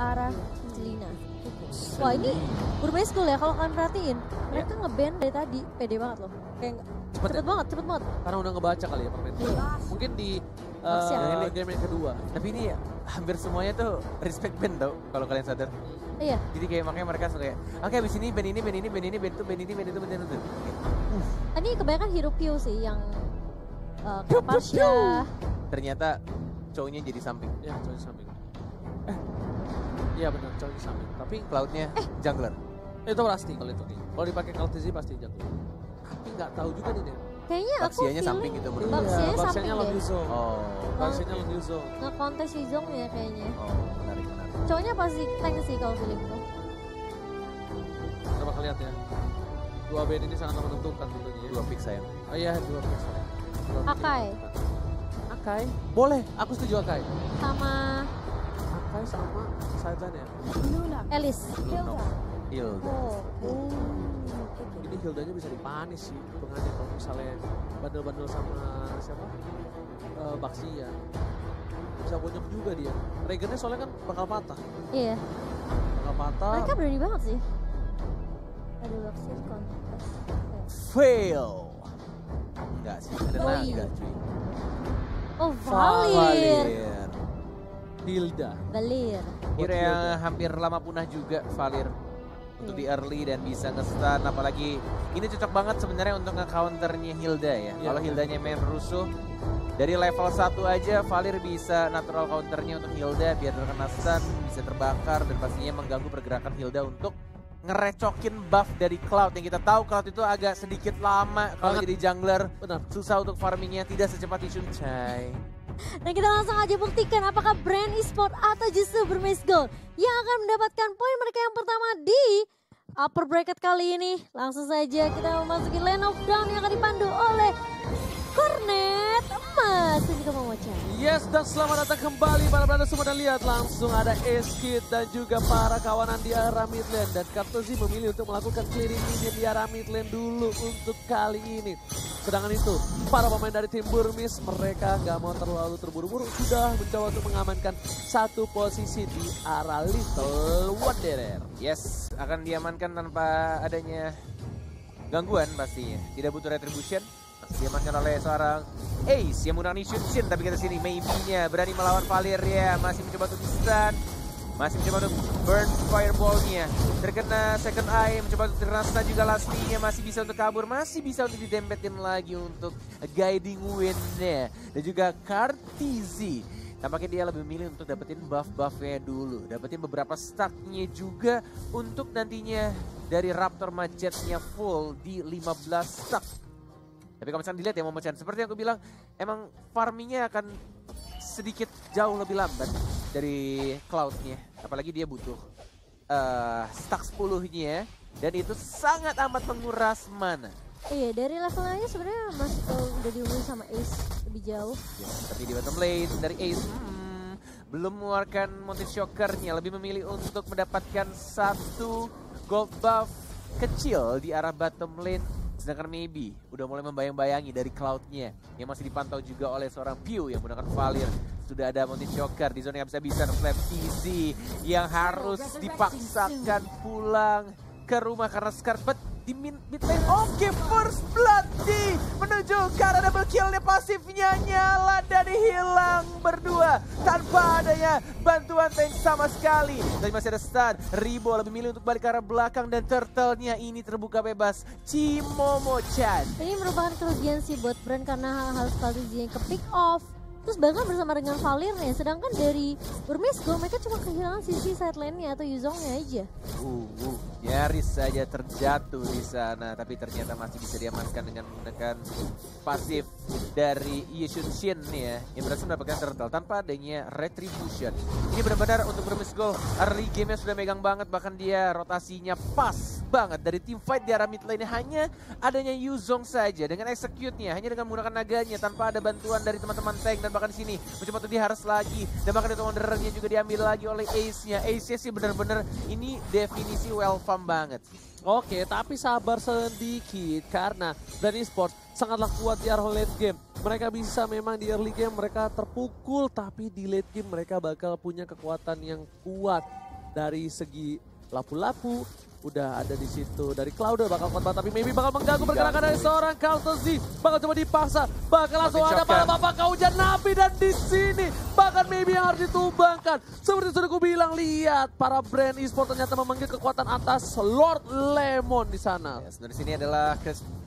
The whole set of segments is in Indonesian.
arah Angelina. Wah ini bermain school ya kalau kalian perhatiin. Mereka nge-ban dari tadi, pede banget loh. Kayak cepet banget. Karena udah ngebaca kali ya permain. Mungkin di game yang kedua. Tapi ini hampir semuanya tuh respect band tau, kalau kalian sadar. Iya. Jadi kayak makanya mereka suka kayak, oke abis ini band ini, band itu, band itu. Ini kebanyakan hero Pio sih yang Pasha. Ternyata cowoknya jadi samping. Ya, cowok di samping. Iya benar, cowok di samping. Tapi Cloud-nya jungler. itu pasti kalau itu. Kalau dipakai Kaltizi pasti jatuh. Tapi nggak tahu juga nih deh. Kayaknya aku Baxianya samping gitu menurut gue. Baxianya samping Baxianya deh. long zone. Oh, Baxianya long zone. Nge-kontes si Zong ya kayaknya. menarik. Cowoknya pasti tank sih kalau feeling tuh. Kita bakal lihat ya. Dua band ini sangat menentukan tentunya. Dua pick sayang. Oh iya, dua pick saya. Akai. Akai? Boleh, aku setuju Akai. Sama Akai sama sideline ya. Elis. No. Hilda. Oh. Ini Hildanya bisa dipanis sih hitungannya kalau misalnya bandel-bandel sama siapa? Baxia. Bisa bonyok juga dia. Regennya soalnya kan bakal patah. Iya. Bakal patah. Mereka berani banget sih. Ada Baxian kontes. Fail. Enggak sih, ada Oh, naga iya. cuy. Oh Valir. Hilda. Valir. Hero yang hampir lama punah juga, Valir. Untuk di early dan bisa nge-stun, apalagi ini cocok banget sebenarnya untuk nge-counternya Hilda ya. Iya. Kalau Hildanya main rusuh, dari level 1 aja Valir bisa natural counternya untuk Hilda biar terkena stun, bisa terbakar dan pastinya mengganggu pergerakan Hilda untuk ngerecokin buff dari Cloud. Yang kita tahu Cloud itu agak sedikit lama kalau jadi jungler. Benar. Susah untuk farmingnya, tidak secepat Yishun Chai. Dan kita langsung aja buktikan apakah brand e-sport atau justru Burmese Gold yang akan mendapatkan poin mereka yang pertama di upper bracket kali ini. Langsung saja kita memasuki lane of down yang akan dipandu oleh Cornet Emas dan juga Momocha. Yes, dan selamat datang kembali para brother semua, dan lihat langsung ada Eskid dan juga para kawanan di arah mid lane. Dan Kartozi memilih untuk melakukan clearing minion di arah mid lane dulu untuk kali ini. Sedangkan itu, para pemain dari tim Burmese mereka nggak mau terlalu terburu-buru, sudah mencoba untuk mengamankan satu posisi di arah Little Wanderer. Yes, akan diamankan tanpa adanya gangguan pastinya. Tidak butuh retribution. Diamankan oleh seorang Ace yang menggunakan Shin, tapi kita sini maybe-nya berani melawan Valir ya. Masih mencoba untuk stun, masih mencoba untuk burn fireball-nya. Terkena second eye, mencoba untuk terkena stun juga last-nya. Masih bisa untuk kabur, masih bisa untuk didempetin lagi untuk guiding win-nya. Dan juga Kartizi, tampaknya dia lebih memilih untuk dapetin buff-buffnya dulu. Dapetin beberapa stack-nya juga untuk nantinya dari Raptor Majetnya full di 15 stack. Tapi kalau misalnya dilihat ya Momo-chan, seperti yang aku bilang, emang farmingnya akan sedikit jauh lebih lambat dari Cloud-nya. Apalagi dia butuh stack 10-nya dan itu sangat amat menguras mana. Iya, dari levelnya sebenarnya masih udah diunggulin sama Ace lebih jauh. Ya, tapi di bottom lane dari Ace belum mengeluarkan Mountain Shocker-nya, lebih memilih untuk mendapatkan satu gold buff kecil di arah bottom lane. Sedangkan maybe udah mulai membayang-bayangi dari Cloud-nya yang masih dipantau juga oleh seorang Pew yang menggunakan Valir. Sudah ada Mountain Shocker di zona yang bisa-bisa Flap Easy yang harus dipaksakan pulang ke rumah karena Scarlet di mid lane. Oke, first blood menuju ke arah double kill-nya, pasifnya nyala dan hilang berdua tanpa adanya bantuan tank sama sekali. Tapi masih ada stun. Ribo lebih milih untuk balik ke arah belakang dan turtle-nya ini terbuka bebas. Momo-chan. Ini merupakan kerugian sih buat brand karena hal-hal strategi yang ke pick off. Terus bahkan bersama dengan Valirnya, sedangkan dari Burmese Gold mereka cuma kehilangan sisi side lane-nya atau Yuzongnya aja. Nyaris saja terjatuh di sana, tapi ternyata masih bisa diamankan dengan menggunakan pasif dari Yishun Shin ya, yang berhasil mendapatkan turtle tanpa adanya retribution. Ini benar-benar untuk Burmese Gold, early game-nya sudah megang banget, bahkan dia rotasinya pas banget dari team fight di arah mid lane, hanya adanya Yuzong saja dengan execute-nya, hanya dengan menggunakan naganya tanpa ada bantuan dari teman-teman tank. Dan bahkan di sini mencoba untuk diharas lagi, dan bahkan itu Wanderer-nya juga diambil lagi oleh Ace-nya. Ace-nya sih benar-benar ini definisi well farm banget. Oke, tapi sabar sedikit karena Brand Esports sangatlah kuat di arah late game. Mereka bisa memang di early game mereka terpukul, tapi di late game mereka bakal punya kekuatan yang kuat. dari segi lapu-lapu udah ada di situ. Dari Cloud bakal korban tapi maybe bakal mengganggu pergerakan dari seorang Kartozi. Bakal coba dipaksa, bakal langsung ada bapak hujan nabi dan di sini bahkan maybe yang harus ditumbangkan. Seperti sudah aku bilang, lihat para brand e-sport ternyata memanggil kekuatan atas Lord Lemon di sana. Yes, dari sini adalah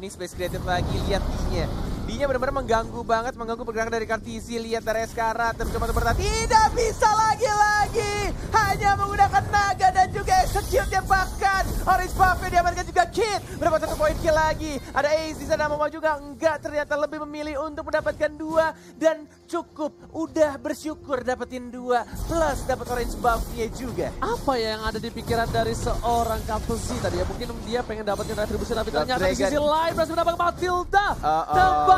ini Space Creative lagi, lihat D-nya. D-nya benar-benar mengganggu banget, mengganggu pergerakan dari Kartisi. Lihat dari Eskara, terus coba bertahan. Tidak bisa lagi-lagi. Hanya menggunakan naga dan juga execute-nya bahkan. Orange Buff diamankan juga Kid. Mendapat 1 poin kill lagi. Ada Ace di sana, mau juga enggak. Ternyata lebih memilih untuk mendapatkan 2. Dan cukup, udah bersyukur dapetin 2. Plus dapat Orange Buff-nya juga. Apa ya yang ada di pikiran dari seorang Kartisi tadi ya? Mungkin dia pengen dapetin retribusi tapi ternyata di sisi lain berhasil mendapatkan Matilda.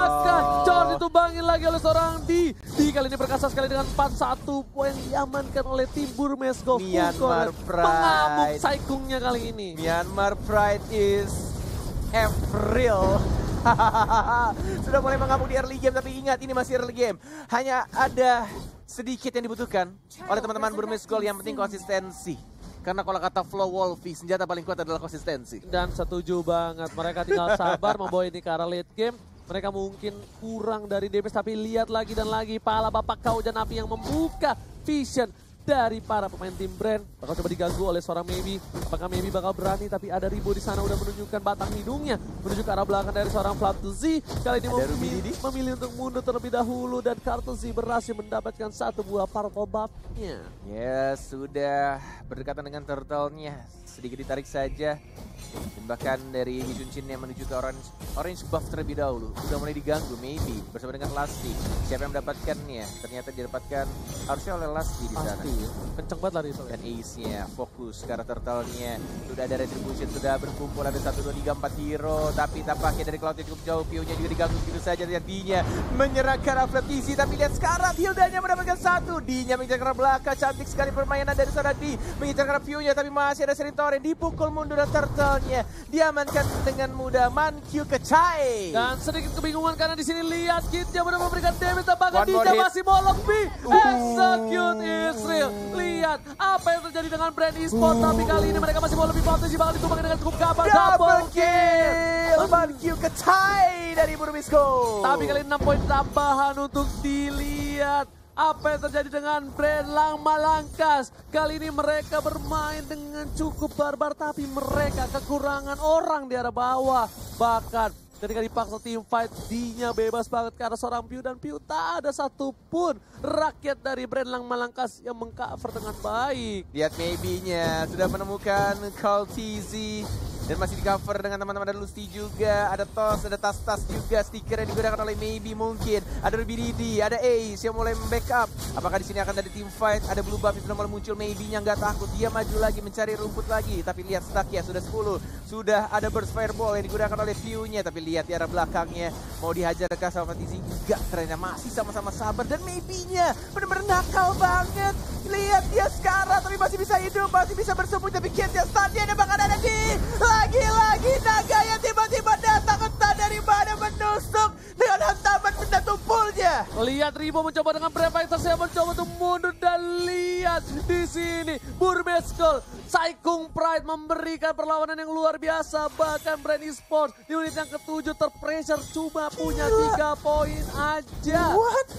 Bahkan George ditumbangin lagi oleh seorang D kali ini perkasa sekali dengan 41 poin diamankan oleh tim Burmesco. Myanmar Pride. Mengamuk saikungnya kali ini. Myanmar Pride is April. Sudah mulai mengamuk di early game, tapi ingat ini masih early game. Hanya ada sedikit yang dibutuhkan oleh teman-teman Burmesco, yang penting konsistensi. Karena kalau kata Flow Wolfie, senjata paling kuat adalah konsistensi. Dan setuju banget, mereka tinggal sabar membawa ini ke arah late game. Mereka mungkin kurang dari DPS, tapi lihat lagi dan lagi pala bapak hujan api yang membuka vision dari para pemain tim Brand. Bakal coba diganggu oleh seorang Maybe. Apakah Maybe bakal berani? Tapi ada Ribo di sana udah menunjukkan batang hidungnya menuju ke arah belakang dari seorang Flaptuzi. Kali ini memilih untuk mundur terlebih dahulu dan Kartuzi berhasil mendapatkan 1 buah purple buff-nya. Ya, sudah berdekatan dengan turtle-nya. Sedikit ditarik saja. Dan bahkan dari Hijunchin yang menuju ke orange buff terlebih dahulu. Sudah mulai diganggu, Maybe bersama dengan Lasti. Siapa yang mendapatkannya? Ternyata didapatkan harusnya oleh Lasti di sana. Kenceng banget lari soalnya. Dan Ace-nya fokus ke arah turtle-nya. Sudah ada retribution, sudah berkumpul. Ada 1, 2, 3, 4 hero. Tapi tampaknya dari Cloud cukup jauh. Pio-nya juga diganggu begitu saja. Dan D-nya menyerahkan Aflatisi. Tapi lihat sekarang Hilda-nya mendapatkan 1. D-nya mengincar ke arah belakang. Cantik sekali permainan dari seorang D. Mengincar ke arah Pio-nya. Tapi masih ada Serintore. Dipukul mundur dan turtle-nya diamankan dengan mudah. Mankyu Kecai. Dan sedikit kebingungan karena di sini lihat Kid-nya benar memberikan damage. Bahkan Dija masih molok B. Execute Israel. Lihat apa yang terjadi dengan Brand Esport, tapi kali ini mereka masih mau lebih potensi, bakal ditumbangkan dengan cukup gampang. Double kill Mankyu Kecai dari Burmesco. Tapi kali ini 6 poin tambahan untuk dilihat. Apa yang terjadi dengan Brand Lang Malangkas. Kali ini mereka bermain dengan cukup barbar, tapi mereka kekurangan orang di arah bawah. Bahkan ketika dipaksa tim fight, D-nya bebas banget ke arah seorang Piu. Dan Piu tak ada satupun rakyat dari Brand Lang Malangkas yang mengcover dengan baik. Lihat Maybe-nya sudah menemukan Call TZ. Dan masih di cover dengan teman-teman, ada Lusty juga, ada Tos, ada tas-tas juga, stiker yang digunakan oleh Maybe mungkin. Ada Rubididi, ada Ace yang mulai membackup. Apakah di sini akan ada team fight? Ada Blue Buff yang sudah mulai muncul, Maybe-nya nggak takut. Dia maju lagi mencari rumput lagi. Tapi lihat stack-nya sudah 10. Sudah ada Burst Fireball yang digunakan oleh View-nya. Tapi lihat di arah belakangnya, mau dihajar ke sama Tizi. Enggak, ternyata masih sama-sama sabar. Dan Maybe-nya benar-benar nakal banget. Lihat dia sekarang, tapi masih bisa hidup, masih bisa bersembunyi. Tapi Kid-nya stun-nya dan bakal ada di... Lagi-lagi naga yang tiba-tiba datang, entah dari mana menusuk dengan hantaman benda tumpulnya. Lihat Ribo mencoba dengan Brave Fighters yang mencoba untuk mundur, dan lihat di sini Burmesco Saikung Pride memberikan perlawanan yang luar biasa. Bahkan Brand Esport di unit yang ke-7 terpressure cuma punya 3 poin aja.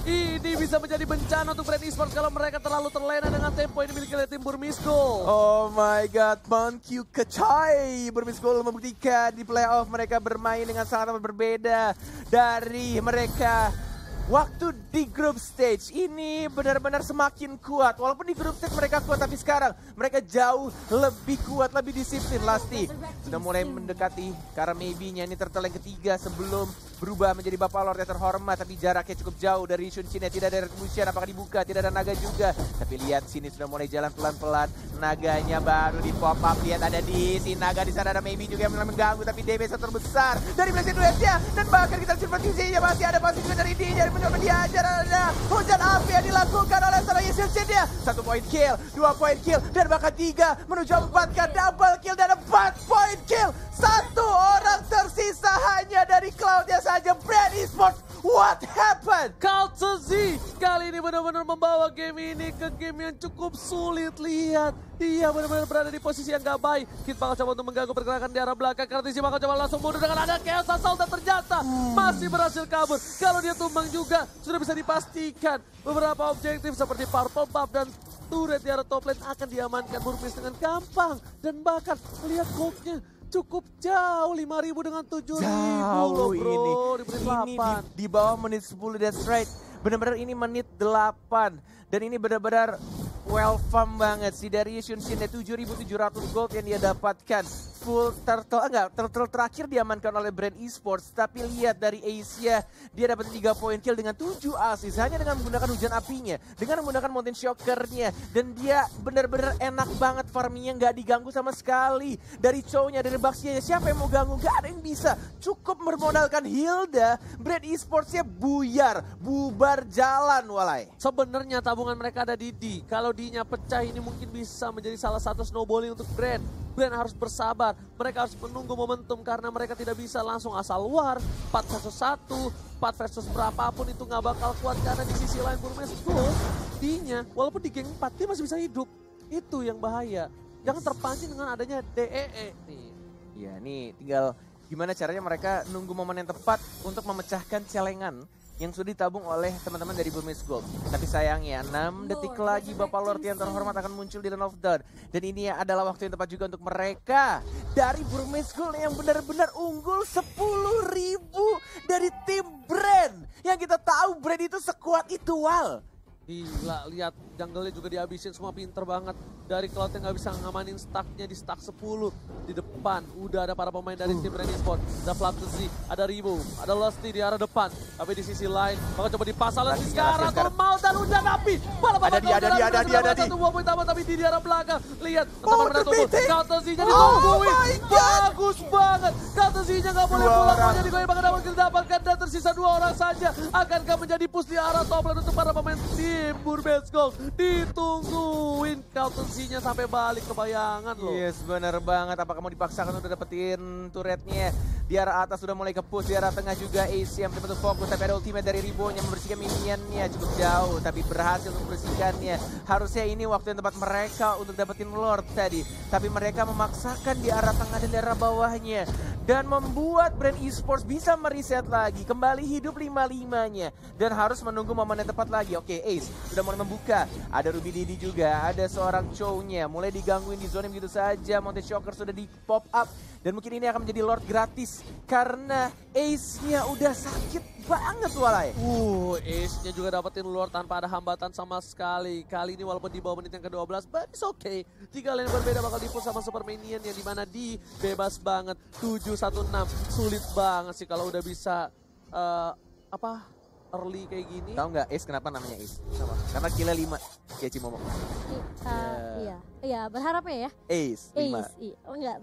Ini bisa menjadi bencana untuk Brand Esport kalau mereka terlalu terlena dengan tempo yang dimiliki oleh tim Burmesco. Oh my god, Mankyu Kecai. Burmesco membuktikan di playoff mereka bermain dengan sangat berbeda dari mereka waktu di group stage. Ini benar-benar semakin kuat. Walaupun di group stage mereka kuat, tapi sekarang mereka jauh lebih kuat, lebih disiplin. Lasti sudah mulai mendekati karena Maybe-nya ini turtle yang ketiga sebelum berubah menjadi Bapak Lord yang terhormat. Tapi jaraknya cukup jauh dari Shunshin. Tidak ada retribution, apakah dibuka? Tidak ada naga juga. Tapi lihat sini sudah mulai jalan pelan-pelan. Naganya baru di pop up. Lihat ada di sini naga, di sana ada Maybe juga yang mengganggu. Tapi damage terbesar dari Blessed Duet-nya. Dan bahkan kita lihat posisinya masih ada pasti juga dari D. Mencoba diajar, ada hujan api yang dilakukan oleh seorang Yusufin-nya. 1 poin kill, 2 poin kill, dan bahkan 3 menuju 4 kan double kill dan 4 poin kill. 1 orang tersisa hanya dari Cloud-nya saja. Brand Esport What happened? Culture Z kali ini benar-benar membawa game ini ke game yang cukup sulit. Lihat, dia benar-benar berada di posisi yang gak baik. Kid bakal coba untuk mengganggu pergerakan di arah belakang. Kartisi bakal coba langsung mundur dengan ada Chaos Assault dan ternyata masih berhasil kabur. Kalau dia tumbang juga sudah bisa dipastikan beberapa objektif seperti Purple Buff dan turret di arah top lane akan diamankan Burmese dengan gampang. Dan bahkan lihat goldnya cukup jauh, 5.000 dengan 7.000 loh bro, ini di bawah menit 10, that's right. Benar-benar ini menit 8 dan ini benar-benar welcome banget sih dari Shunshin 7.700 gold yang dia dapatkan. Full turtle terakhir diamankan oleh Brand Esports, tapi lihat dari Asia dia dapat 3 poin kill dengan 7 assist hanya dengan menggunakan hujan apinya, dengan menggunakan mountain shockernya, dan dia benar-benar enak banget farmingnya, nggak diganggu sama sekali dari cownya, dari Baxianya. Siapa yang mau ganggu? Gak ada yang bisa. Cukup bermodalkan Hilda, Brand Esportsnya buyar, bubar jalan walai. Sebenarnya tabungan mereka ada di D. Kalau D-nya pecah ini mungkin bisa menjadi salah satu snowballing untuk Brand. Brand harus bersabar, mereka harus menunggu momentum karena mereka tidak bisa langsung asal war. 4 versus 1, 4 versus berapapun itu nggak bakal kuat karena di sisi lain Burmese Gold, D-nya walaupun di geng 4 dia masih bisa hidup. Itu yang bahaya. Jangan terpancing dengan adanya DEE nih. Ya nih tinggal gimana caranya mereka nunggu momen yang tepat untuk memecahkan celengan yang sudah ditabung oleh teman-teman dari Burmese Gold. Tapi sayangnya 6 detik lagi Bapak Lord yang terhormat akan muncul di Land of Dawn. Dan ini adalah waktu yang tepat juga untuk mereka dari Burmese Gold yang benar-benar unggul 10.000 dari tim Brand. Yang kita tahu Brand itu sekuat itu Wal. Gila, lihat jungle-nya juga dihabisin, semua pinter banget. Dari Cloud yang gak bisa ngamanin stacknya di stack 10. Di depan udah ada para pemain dari tim Brand Esports. Ada Flapsy, ada Ribo, ada Lusty di arah depan. Tapi di sisi lain bakal coba dipasang lagi sekarang. Mau dan hujan api. Ada dia. Satu buah poin tambah tapi di arah belakang. Lihat, teman-teman tumbuh. Counter Z-nya ditungguin. Bagus banget. Counter Z-nya gak boleh pulang. Mau jadi goyang bakal didapatkan dan tersisa 2 orang saja. Akankah menjadi push di arah top lane untuk para pemain tim Burmese Gold? Ditungguin Counter Z-nya sampai balik ke bayangan loh. Yes, benar banget. Apakah mau dipaksakan untuk dapetin turretnya? Di arah atas sudah mulai ke push, di arah tengah juga AC yang betul-betul fokus. Tapi ada ultimate dari Ribo yang membersihkan minionnya cukup jauh, tapi berhasil untuk membersihkannya. Harusnya ini waktu yang tepat mereka untuk dapetin Lord tadi. Tapi mereka memaksakan di arah tengah dan di arah bawahnya. Dan membuat Brand Esports bisa mereset lagi, kembali hidup 5-5-nya. Dan harus menunggu momen yang tepat lagi. Oke, Ace sudah mulai membuka. Ada Ruby Didi juga, ada seorang cownya. Mulai digangguin di zona begitu saja. Mountain Shocker sudah di pop up. Dan mungkin ini akan menjadi Lord gratis. Karena Ace-nya udah sakit banget walai. Ace-nya juga dapetin Lord tanpa ada hambatan sama sekali. Kali ini walaupun di bawah menit yang ke-12, but it's okay. 3 lane berbeda bakal dipush sama Super Minion yang dimana di bebas banget. 7-1-6, sulit banget sih kalau udah bisa early kayak gini. Tahu nggak Ace kenapa namanya Ace? Karena killnya 5. Kayak Cimomo. Iya, berharapnya ya. Ace 5. Iya. Oh enggak,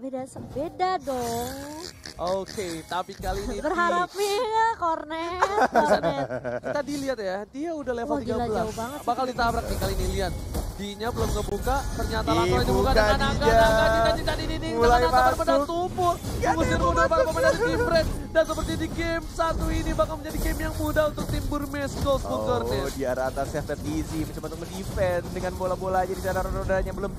beda dong. Oke, tapi kali ini berharapnya ya Cornet. kita dilihat ya, dia udah level 13. Gila, jauh banget Bakal sih. ditabrak nih kali ini, lihat. D-nya belum ngebuka, ternyata langsung dibuka Dibuka dengan dia. angka di dinding. Mulai Dengan benar-benar masuk. tumpul. Diusir mundur para pemain dari tim Brand. Dan seperti di game 1 ini bakal menjadi game yang mudah untuk tim Burmese Gold. Di arah atas Chef Dizzy mencoba untuk mendefend dengan bola-bola aja di arah rodanya belum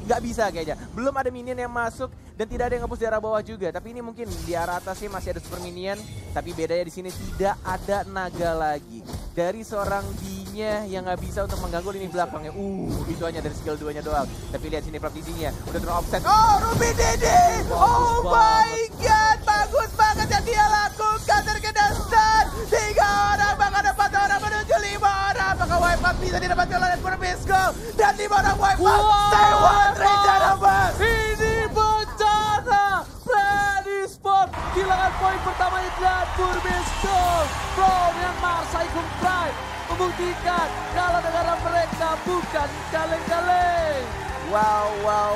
nggak bisa kayaknya. Belum ada minion yang masuk dan tidak ada yang nge-push di arah bawah juga. Tapi ini mungkin di arah atas sih masih ada super minion. Tapi bedanya di sini tidak ada naga lagi. Dari seorang D-nya yang nggak bisa untuk mengganggu lini belakangnya. Itu hanya dari skill 2-nya doang. Tapi lihat sini Dizzy-nya udah ter-offset. Ruby Didi! Oh my god, bagus banget yang dia lakukan. Terkena stun. 3 orang, bahkan 4 orang menuju 5 orang. Apakah wipe out bisa didapatkan oleh Burmese Gold? Dan 5 orang wipe out. Stay one, rencana bang. Ini bencana. Brand Esports kehilangan poin pertama dan Burmese Gold. Brown yang Saikun Pride membuktikan kalau negara mereka bukan kaleng-kaleng. Wow.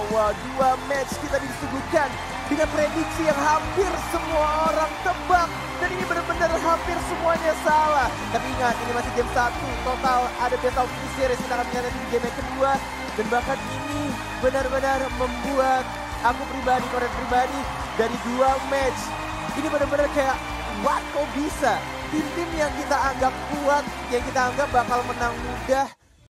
2 match kita disuguhkan dengan prediksi yang hampir semua orang tebak. Dan ini benar-benar hampir semuanya salah. Tapi ingat, ini masih game 1. Total ada best of 2 series. Kita akan menghadapi di game yang kedua. Dan bahkan ini benar-benar membuat aku pribadi, Korea pribadi, dari 2 match. Ini benar-benar kayak, what kok bisa? tim-tim yang kita anggap kuat, yang kita anggap bakal menang mudah,